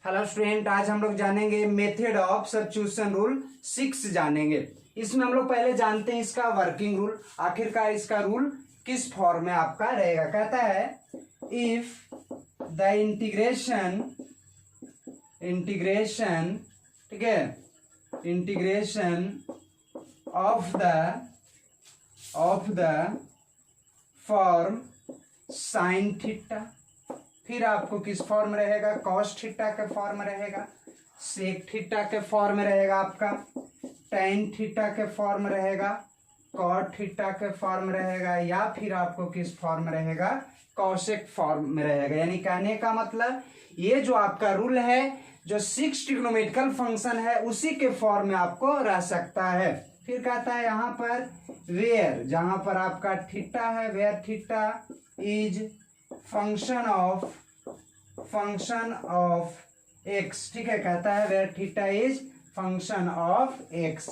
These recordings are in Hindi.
हेलो स्टूडेंट, आज हम लोग जानेंगे मेथड ऑफ सब्स्टिट्यूशन रूल 6 जानेंगे। इसमें हम लोग पहले जानते हैं इसका वर्किंग रूल। आखिरकार इसका रूल किस फॉर्म में आपका रहेगा। कहता है इफ द इंटीग्रेशन ठीक है, integration of the form sine theta, फिर आपको किस फॉर्म रहेगा, कॉस थीटा के फॉर्म रहेगा, सेक थीटा के फॉर्म रहेगा, आपका टेन थीटा के फॉर्म रहेगा, कॉट थीटा के फॉर्म रहेगा, या फिर आपको किस फॉर्म रहेगा, कॉसेक फॉर्म में रहेगा। यानी कहने का मतलब ये जो आपका रूल है, जो 6 ट्रिग्नोमेट्रिकल फंक्शन है उसी के फॉर्म में आपको रह सकता है। फिर कहता है यहाँ पर वेयर, जहां पर आपका थीटा है, where theta is function of x. ठीक है, कहता है where theta is function of x.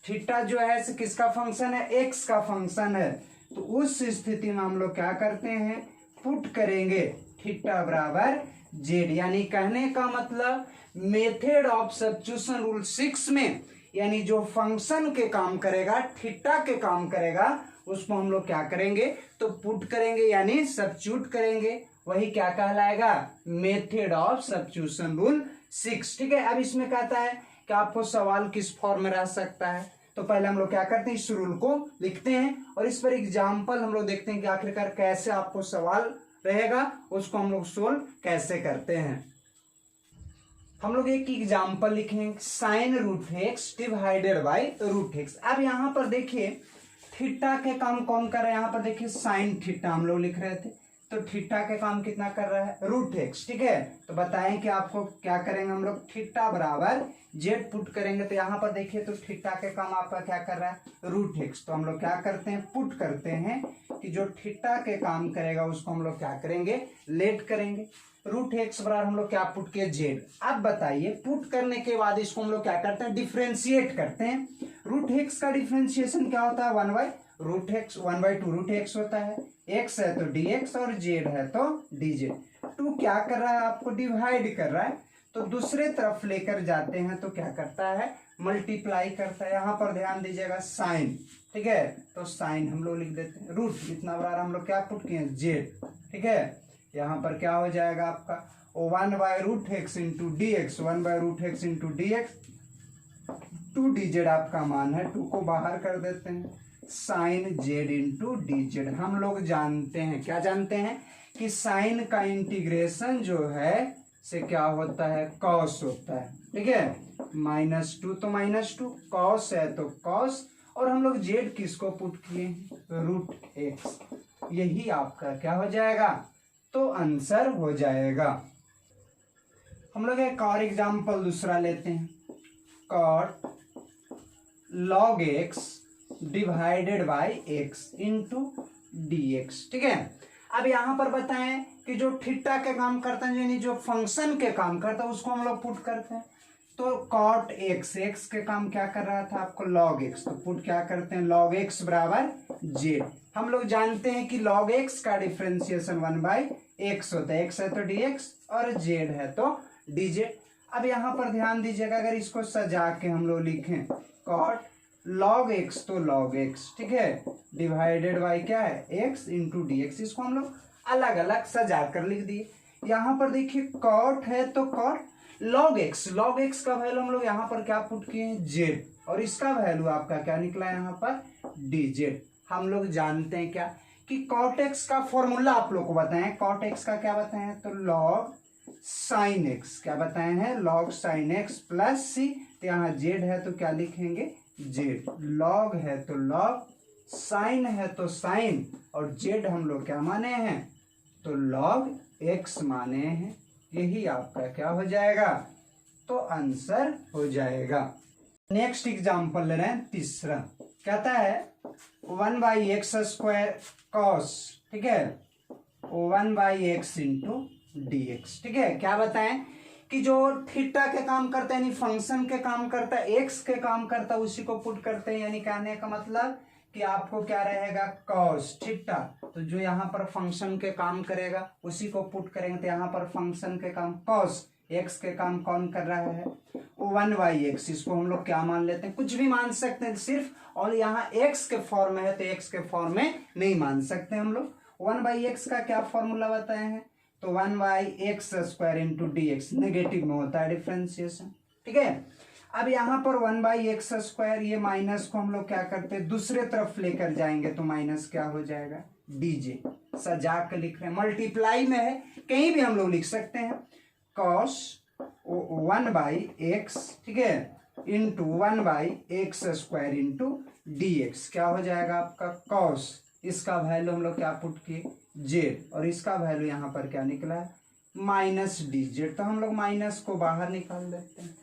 Theta जो है किसका फंक्शन है, एक्स का फंक्शन है। तो उस स्थिति में हम लोग क्या करते हैं, पुट करेंगे थीटा बराबर जेड। यानी कहने का मतलब मेथड ऑफ सब्स्टिट्यूशन रूल 6 में, यानी जो फंक्शन के काम करेगा, थीटा के काम करेगा, उसको हम लोग क्या करेंगे, तो पुट करेंगे यानी सब्स्टिट्यूट करेंगे। वही क्या कहलाएगा, मेथड ऑफ सब्स्टिट्यूशन रूल 6। ठीक है, अब इसमें कहता है कि आपको सवाल किस फॉर्म में रह सकता है। तो पहले हम लोग क्या करते हैं, इस रूल को लिखते हैं और इस पर एग्जाम्पल हम लोग देखते हैं कि आखिरकार कैसे आपको सवाल रहेगा, उसको हम लोग सोल्व कैसे करते हैं। हम लोग एक एग्जाम्पल लिखेंगे, sine root x divided by root x. अब यहाँ पर देखिए थीटा के काम कौन कर रहा है, यहाँ पर देखिए साइन थीटा हम लोग लिख रहे थे, तो थीटा के काम कितना कर रहा है, रूट एक्स। ठीक है, तो बताएं कि आपको क्या करेंगे, हम लोग थीटा बराबर जेड पुट करेंगे। तो यहाँ पर देखिए तो थीटा के काम आपका क्या कर रहा है, रूट एक्स। तो हम लोग क्या करते हैं, पुट करते हैं कि जो थीटा के काम करेगा उसको हम लोग क्या करेंगे, लेट करेंगे। रूट एक्स बराबर हम लोग क्या पुट किए, जेड। अब बताइए पुट करने के बाद इसको हम लोग क्या करते हैं, डिफ्रेंशिएट करते हैं। रूट एक्स का डिफ्रेंशिएशन क्या होता है, 1 by root x, 1 by 2 root x होता है। एक्स है तो डी एक्स और जेड है तो डी जेड। 2 क्या कर रहा है, आपको डिवाइड कर रहा है, तो दूसरे तरफ लेकर जाते हैं तो क्या करता है, मल्टीप्लाई करता है। यहाँ पर ध्यान दीजिएगा साइन, ठीक है, तो साइन हम लोग लिख देते हैं, रूट इतना बड़ा हम लोग क्या पुट किए, जेड। ठीक है, यहाँ पर क्या हो जाएगा आपका 1 by root x into d x, 1 by root x into d x, 2 d z आपका मान है, 2 को बाहर कर देते हैं, sine z into d z. हम लोग जानते हैं, क्या जानते हैं कि साइन का इंटीग्रेशन जो है से क्या होता है, कॉस होता है। ठीक है, -2 तो -2, कॉस है तो कॉस, और हम लोग जेड किसको पुट किए, रूट एक्स। यही आपका क्या हो जाएगा, तो आंसर हो जाएगा। हम लोग एक और एग्जाम्पल दूसरा लेते हैं, cot log x divided by x into d x. ठीक है, अब यहां पर बताएं कि जो थीटा के काम करता है, यानी जो फंक्शन के काम करता है, उसको हम लोग पुट करते हैं। तो कॉट एक्स, एक्स के काम क्या कर रहा था आपको, लॉग एक्स, तो पुट क्या करते हैं, लॉग एक्स बराबर जेड। हम लोग जानते हैं कि लॉग एक्स का डिफ्रेंसिएशन 1 बाई एक्स होता है, एक्स है तो डी एक्स और जेड है तो डी जेड। अब यहाँ पर ध्यान दीजिएगा, अगर इसको सजा के हम लोग लिखें, कॉट लॉग एक्स तो लॉग एक्स, ठीक है, डिवाइडेड बाई क्या है, एक्स इंटू डी एक्स। इसको हम लोग अलग अलग सजा कर लिख दिए। यहाँ पर देखिए कॉट है तो cot log x, log x का वैल्यू हम लोग यहाँ पर क्या पुट किए हैं, जेड, और इसका वैल्यू आपका क्या निकला यहाँ पर, डी जेड। हम लोग जानते हैं क्या कि कॉट एक्स का फॉर्मूला आप लोग को बताएं, कॉट एक्स का क्या बताएं, तो लॉग साइन एक्स, क्या बताए हैं, लॉग साइन एक्स प्लस सी। तो यहाँ जेड है तो क्या लिखेंगे, जेड। लॉग है तो लॉग, साइन है तो साइन, और जेड हम लोग क्या माने हैं, तो लॉग एक्स माने हैं। यही आपका क्या हो जाएगा, तो आंसर हो जाएगा। नेक्स्ट एग्जांपल ले रहे हैं, तीसरा कहता है 1 बाई एक्स स्क्वायर कॉस, ठीक है, 1 by x into d x. ठीक है, क्या बताएं कि जो थीटा के काम करता है, यानी फंक्शन के काम करता है, एक्स के काम करता है, उसी को पुट करते हैं। यानी कहने का मतलब कि आपको क्या रहेगा, कॉस थीटा, तो जो यहाँ पर फंक्शन के काम करेगा उसी को पुट करेंगे, तो यहाँ पर फंक्शन के काम कॉस, एक्स के काम कौन कर रहा है, 1/x। इसको हम लोग क्या मान लेते हैं, कुछ भी मान सकते हैं सिर्फ, और यहाँ x के फॉर्म में है तो x के फॉर्म में नहीं मान सकते हम लोग। 1/x का क्या फॉर्मूला बताए हैं, तो 1/x² इंटू dx, नेगेटिव में होता है डिफ्रेंसिएशन, ठीक है। अब यहाँ पर 1/x², ये माइनस को हम लोग क्या करते हैं दूसरे तरफ लेकर जाएंगे तो माइनस क्या हो जाएगा, dj। सजा के लिख रहे हैं, मल्टीप्लाई में है, कहीं भी हम लोग लिख सकते हैं, cos 1/x, ठीक है, इंटू 1/x² इंटू dx, क्या हो जाएगा आपका cos, इसका वैल्यू हम लोग क्या पुट किए z, और इसका वैल्यू यहाँ पर क्या निकला है -dz, तो हम लोग माइनस को बाहर निकाल देते हैं।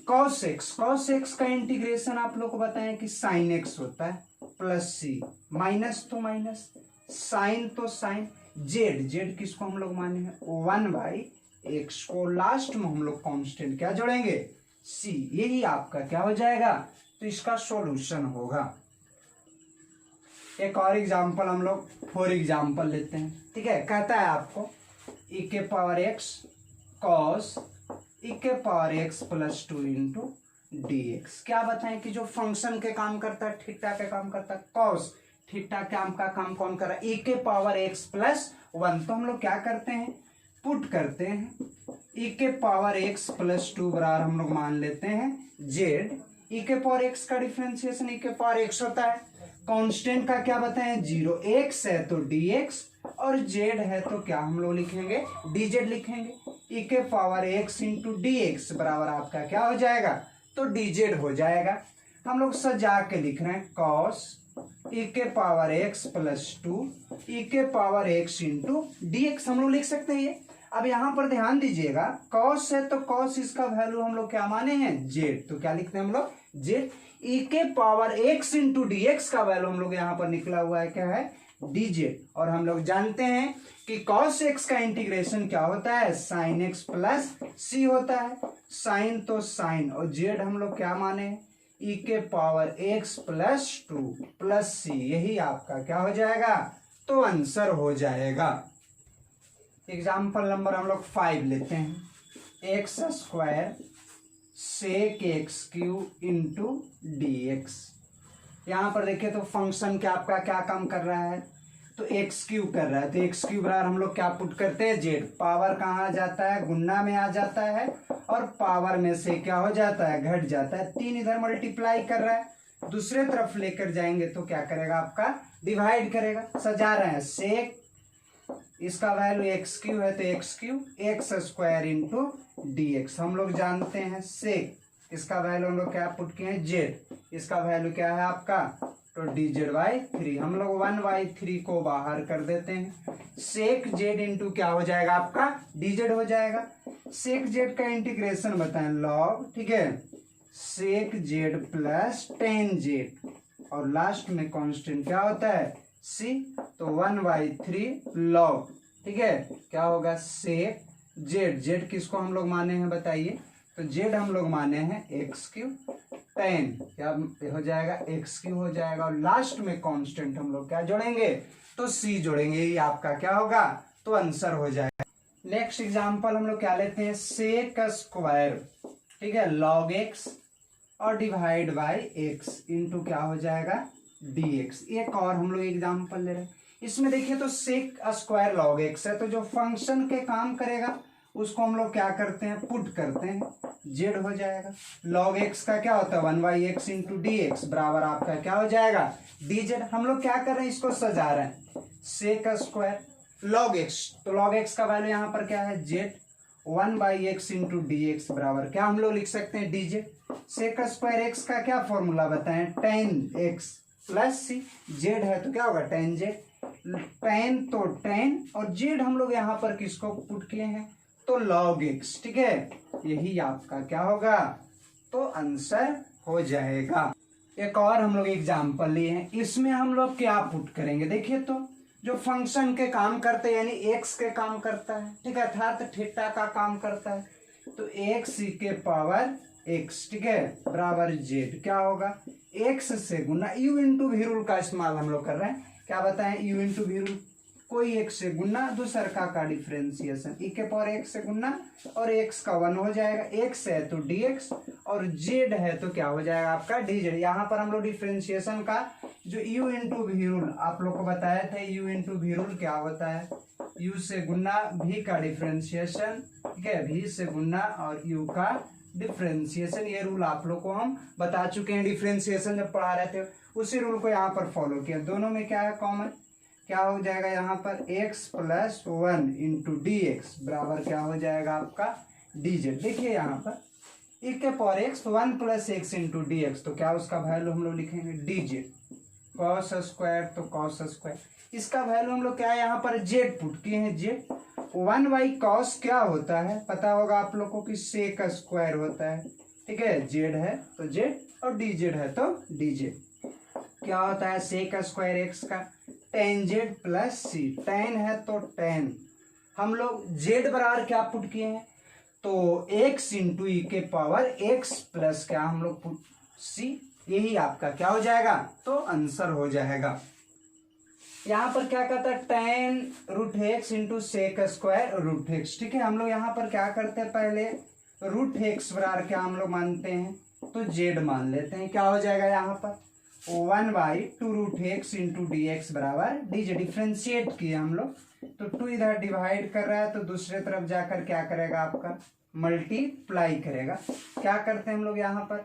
cos x का इंटीग्रेशन आप लोग को बताएं कि sin x होता है प्लस c, माइनस तो माइनस, साइन तो साइन, z किसको हम लोग माने हैं 1/x को लास्ट में हम लोग कांस्टेंट क्या जोड़ेंगे c, यही आपका क्या हो जाएगा, तो इसका सॉल्यूशन होगा। एक और एग्जांपल हम लोग 4 एग्जांपल लेते हैं, ठीक है। कहता है आपको e⁻x cos e⁻x plus 2 into dx, क्या बताएं कि जो फंक्शन के काम करता है, थीटा के काम करता है, cos थीटा का काम कौन कर रहा है, e⁻x प्लस 1, तो हम लोग क्या करते हैं पुट करते हैं, e⁻x प्लस 2 बराबर हम लोग मान लेते हैं z, e⁻x का डिफरेंशिएशन e⁻x होता है, कांस्टेंट का क्या बताएं 0, x है तो dx, और z है तो क्या हम लोग लिखेंगे dz लिखेंगे, e⁻x इंटू dx बराबर आपका क्या हो जाएगा, तो dz हो जाएगा। हम लोग सजा के लिख रहे हैं cos e⁻x plus 2 e⁻x into dx, हम लोग लिख सकते हैं ये। अब यहाँ पर ध्यान दीजिएगा, cos है तो cos इसका वैल्यू हम लोग क्या माने हैं z, तो क्या लिखते हैं हम लोग z, e⁻x इंटू dx का वैल्यू हम लोग यहाँ पर निकला हुआ है क्या है dz, और हम लोग जानते हैं कि cos x का इंटीग्रेशन क्या होता है sin x प्लस c होता है, sin तो sin, और z हम लोग क्या माने e⁻x प्लस 2 प्लस c, यही आपका क्या हो जाएगा, तो आंसर हो जाएगा। एग्जाम्पल नंबर हम लोग 5 लेते हैं, x² sec x³ into dx। यहाँ पर देखिए तो फंक्शन क्या आपका क्या काम कर रहा है, तो x³ कर रहा है, तो x³ बराबर हम लोग क्या पुट करते हैं z, पावर कहाँ आ जाता है गुणा में आ जाता है, और पावर में से क्या हो जाता है घट जाता है, 3 इधर मल्टीप्लाई कर रहा है, दूसरे तरफ लेकर जाएंगे तो क्या करेगा आपका डिवाइड करेगा। सजा रहे हैं sec, इसका वैल्यू x³ है तो x³ इंटू dx, हम लोग जानते हैं sec, इसका वैल्यू हम लोग क्या पुट किए हैं z, इसका वैल्यू क्या है आपका, तो dz/3, हम लोग 1/3 को बाहर कर देते हैं, sec z इंटू क्या हो जाएगा आपका dz हो जाएगा। sec z का इंटीग्रेशन बताएं log, ठीक है, sec z plus tan z, और लास्ट में कांस्टेंट क्या होता है c, तो 1/3 log, ठीक है, क्या होगा sec z किसको हम लोग माने हैं बताइए, तो z हम लोग माने हैं x³ tan, क्या हो जाएगा x³ हो जाएगा, और लास्ट में कांस्टेंट हम लोग क्या जोड़ेंगे, तो c जोड़ेंगे, ये आपका क्या होगा, तो आंसर हो जाएगा। नेक्स्ट एग्जांपल हम लोग क्या लेते हैं sec², ठीक है, log x और डिवाइड बाय x इंटू क्या हो जाएगा dx। एक और हम लोग एग्जांपल ले रहे हैं, इसमें देखिए तो sec² log x है, तो जो फंक्शन के काम करेगा उसको हम लोग क्या करते हैं पुट करते हैं, z हो जाएगा, log x का क्या होता है 1/x इंटू dx बराबर आपका क्या हो जाएगा dz। हम लोग क्या कर रहे हैं इसको सजा रहे हैं, sec² log x, तो log x का वैल्यू यहाँ पर क्या है z, 1/x इंटू dx बराबर क्या हम लोग लिख सकते हैं dz। sec² x का क्या फॉर्मूला बताएं tan x plus c, z है तो क्या होगा tan z, tan तो tan, और z हम लोग यहाँ पर किसको पुट किए हैं, तो log x, ठीक है, यही आपका क्या होगा, तो आंसर हो जाएगा। एक और हम लोग एग्जांपल लिए हैं, इसमें हम लोग क्या पुट करेंगे, देखिए तो जो फंक्शन के काम करते हैं यानी x के काम करता है, ठीक है, अर्थात थीटा का काम करता है, तो x⁻x, ठीक है, बराबर z, क्या होगा x से गुना u इंटू v रूल का इस्तेमाल हम लोग कर रहे हैं, क्या बताएं u इंटू v रूल, कोई एक से गुना दूसरका का डिफ्रेंसिएशन, ई के पावर एक्स से गुना और एक्स का 1 हो जाएगा, एक्स है तो dx और जेड है तो क्या हो जाएगा आपका dz। यहाँ पर हम लोग डिफ्रेंसिएशन का जो u इंटू वी रूल आप लोग को बताया था, u इंटू वी रूल क्या होता है, u से गुना v का डिफ्रेंसिएशन, ठीक है, v से गुना और u का डिफ्रेंसिएशन, ये रूल आप लोग को हम बता चुके हैं डिफ्रेंसिएशन जब पढ़ा रहे थे, उसी रूल को यहाँ पर फॉलो किया। दोनों में क्या है कॉमन, क्या हो जाएगा यहाँ पर x plus 1 into d x बराबर क्या हो जाएगा आपका dz। देखिए यहाँ पर e के power x 1 plus x into d x, तो क्या उसका वैल्यू हम लोग लिखेंगे dz, कॉस स्क्वायर तो कॉस स्क्वायर, इसका वैल्यू हम लोग क्या है यहाँ पर z पुट किए हैं, z 1 बाई कॉस क्या होता है पता होगा आप लोग को कि सेक स्क्वायर होता है, ठीक है, z है तो z और dz है तो dz, क्या होता है सेक स्क्वायर x का टेन जेड प्लस सी, टेन है तो टेन, हम लोग जेड बराबर क्या पुट किए हैं तो x इंटू ई के पावर x प्लस क्या हम लोग पुट सी, यही आपका क्या हो जाएगा तो आंसर हो जाएगा। यहाँ पर क्या कहता है tan root x into sec square root x, ठीक है, हम लोग यहाँ पर क्या करते हैं पहले रूट एक्स बराबर क्या हम लोग मानते हैं तो जेड मान लेते हैं, क्या हो जाएगा यहाँ पर 1 by two root x into d x बराबर डीजे, डिफ्रेंशिएट किए हम लोग तो 2 इधर डिवाइड कर रहा है तो दूसरे तरफ जाकर क्या करेगा आपका मल्टीप्लाई करेगा, क्या करते हैं हम लोग यहाँ पर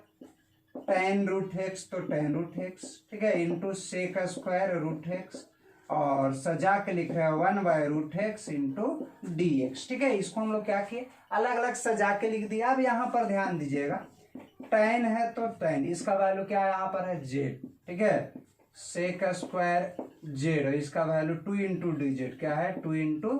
टेन रूट एक्स तो टेन रूट एक्स, ठीक है, into sec square root x और सजा के लिख रहे हैं 1 by root x into d x, ठीक है, इसको हम लोग क्या किए अलग अलग सजा के लिख दिया। अब यहाँ पर ध्यान दीजिएगा टेन है तो टेन, इसका वैल्यू क्या यहाँ पर है जेड, ठीक है, सेक स्क्वायर जेड, इसका वैल्यू 2 इंटू डी जेड क्या है 2 इंटू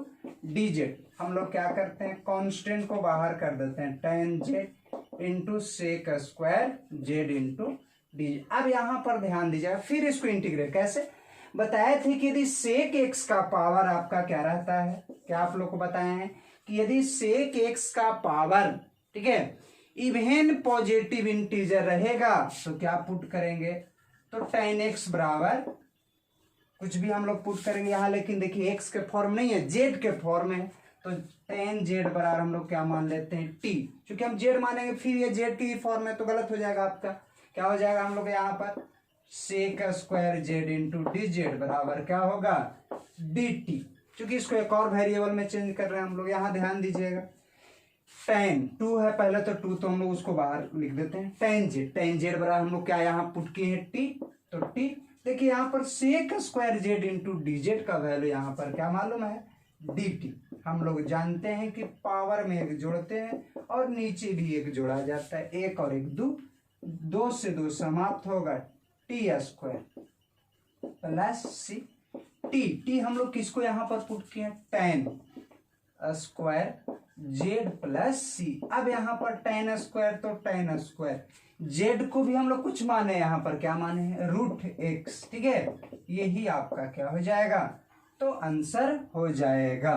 डी जेड, हम लोग क्या करते हैं कांस्टेंट को बाहर कर देते हैं tan z into sec square z into d. अब यहाँ पर ध्यान दीजिएगा फिर इसको इंटीग्रेट कैसे बताए थे कि यदि सेक एक्स का पावर आपका क्या रहता है, क्या आप लोग को बताए हैं कि यदि सेक एक्स का पावर, ठीक है, इवन पॉजिटिव इंटीजर रहेगा तो क्या पुट करेंगे तो टेन एक्स बराबर कुछ भी हम लोग पुट करेंगे यहाँ, लेकिन देखिए एक्स के फॉर्म नहीं है जेड के फॉर्म है तो टेन जेड बराबर हम लोग क्या मान लेते हैं टी, क्योंकि हम जेड मानेंगे फिर ये जेड की फॉर्म है तो गलत हो जाएगा आपका, क्या हो जाएगा हम लोग यहाँ पर sec square z into d z बराबर क्या होगा डी टी, क्योंकि इसको एक और वेरिएबल में चेंज कर रहे हैं हम लोग, यहाँ ध्यान दीजिएगा टेन 2 है पहले तो 2 तो हम लोग उसको बाहर लिख देते हैं टेन जेड बराबर हम लोग क्या यहाँ पुट किए हैं टी, तो टी देखिए यहाँ पर sec square z into d z का वैल्यू यहाँ पर क्या मालूम है डी टी, हम लोग जानते हैं कि पावर में एक जोड़ते हैं और नीचे भी एक जोड़ा जाता है, एक और एक दो से दो समाप्त होगा t square plus c t हम लोग किसको यहाँ पर पुट किए हैं tan square z plus c. अब यहाँ पर टेन स्क्वायर तो टेन स्क्वायर जेड को भी हम लोग कुछ माने यहाँ पर क्या माने हैं रूट एक्स, ठीक है, यही आपका क्या हो जाएगा तो आंसर हो जाएगा।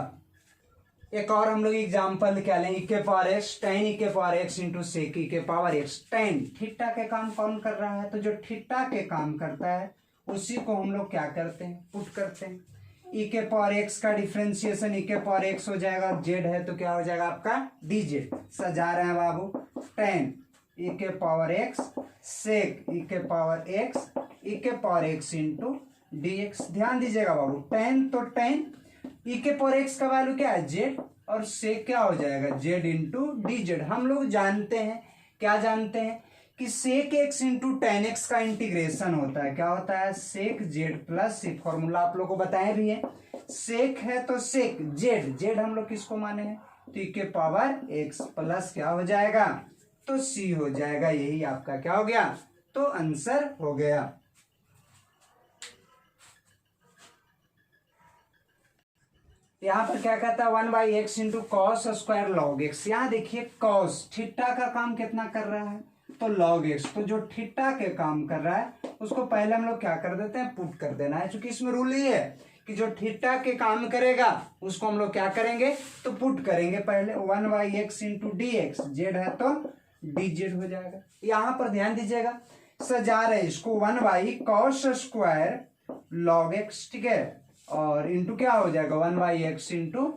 एक और हम लोग एग्जांपल क्या लें, ई के पावर एक्स टेन ई के पावर एक्स इंटू सेक ई के पावर एक्स, टेन थीटा के काम कौन कर रहा है तो जो थीटा के काम करता है उसी को हम लोग क्या करते हैं पुट करते हैं, ई के पावर एक्स का डिफ्रेंसिएशन ई के पावर एक्स हो जाएगा, जेड है तो क्या हो जाएगा आपका डी जेड, सजा रहे हैं बाबू टेन ई के पावर एक्स सेक ई के पावर एक्स ई के power x into d x, ध्यान दीजिएगा बाबू टेन तो टेन ई के पावर एक्स का वैल्यू क्या है जेड और सेक क्या हो जाएगा जेड इंटू डी जेड। हम लोग जानते हैं क्या जानते हैं कि sec x into tan x का इंटीग्रेशन होता है, क्या होता है sec z plus c, formula आप लोग को बताए भी है, सेक है तो सेक जेड, जेड हम लोग किसको माने हैं तो ई के पावर एक्स प्लस क्या हो जाएगा तो सी हो जाएगा, यही आपका क्या हो गया तो आंसर हो गया। यहाँ पर क्या कहता है 1 by x into cos square log x, यहाँ देखिए कॉस थीटा का काम कितना कर रहा है तो लॉग एक्स, तो जो थीटा के काम कर रहा है उसको पहले हम लोग क्या कर देते हैं पुट कर देना है, क्योंकि इसमें रूल ही है कि जो थीटा के काम करेगा उसको हम लोग क्या करेंगे तो पुट करेंगे पहले 1 by x into d x, Z है तो डी जेड हो जाएगा। यहाँ पर ध्यान दीजिएगा सजा रहे इसको 1 by cos square log x, ठीक है, और इंटू क्या हो जाएगा 1/x इंटू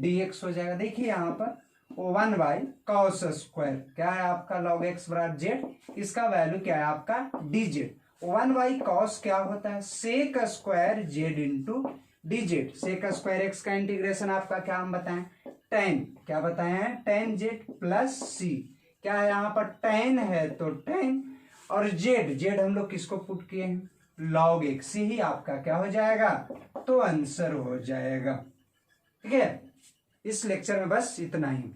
dx हो जाएगा। देखिए यहाँ पर 1/cos स्क्वायर क्या है आपका log x बराबर z, इसका वैल्यू क्या है आपका dz। 1/cos क्या होता है sec square z into dz। Sec square x का इंटीग्रेशन आपका क्या हम बताएं tan, क्या बताए हैं tan z प्लस c, क्या है यहाँ पर tan है तो tan, और z हम लोग किसको पुट किए हैं log x ही आपका क्या हो जाएगा तो आंसर हो जाएगा। ठीक है, इस लेक्चर में बस इतना ही।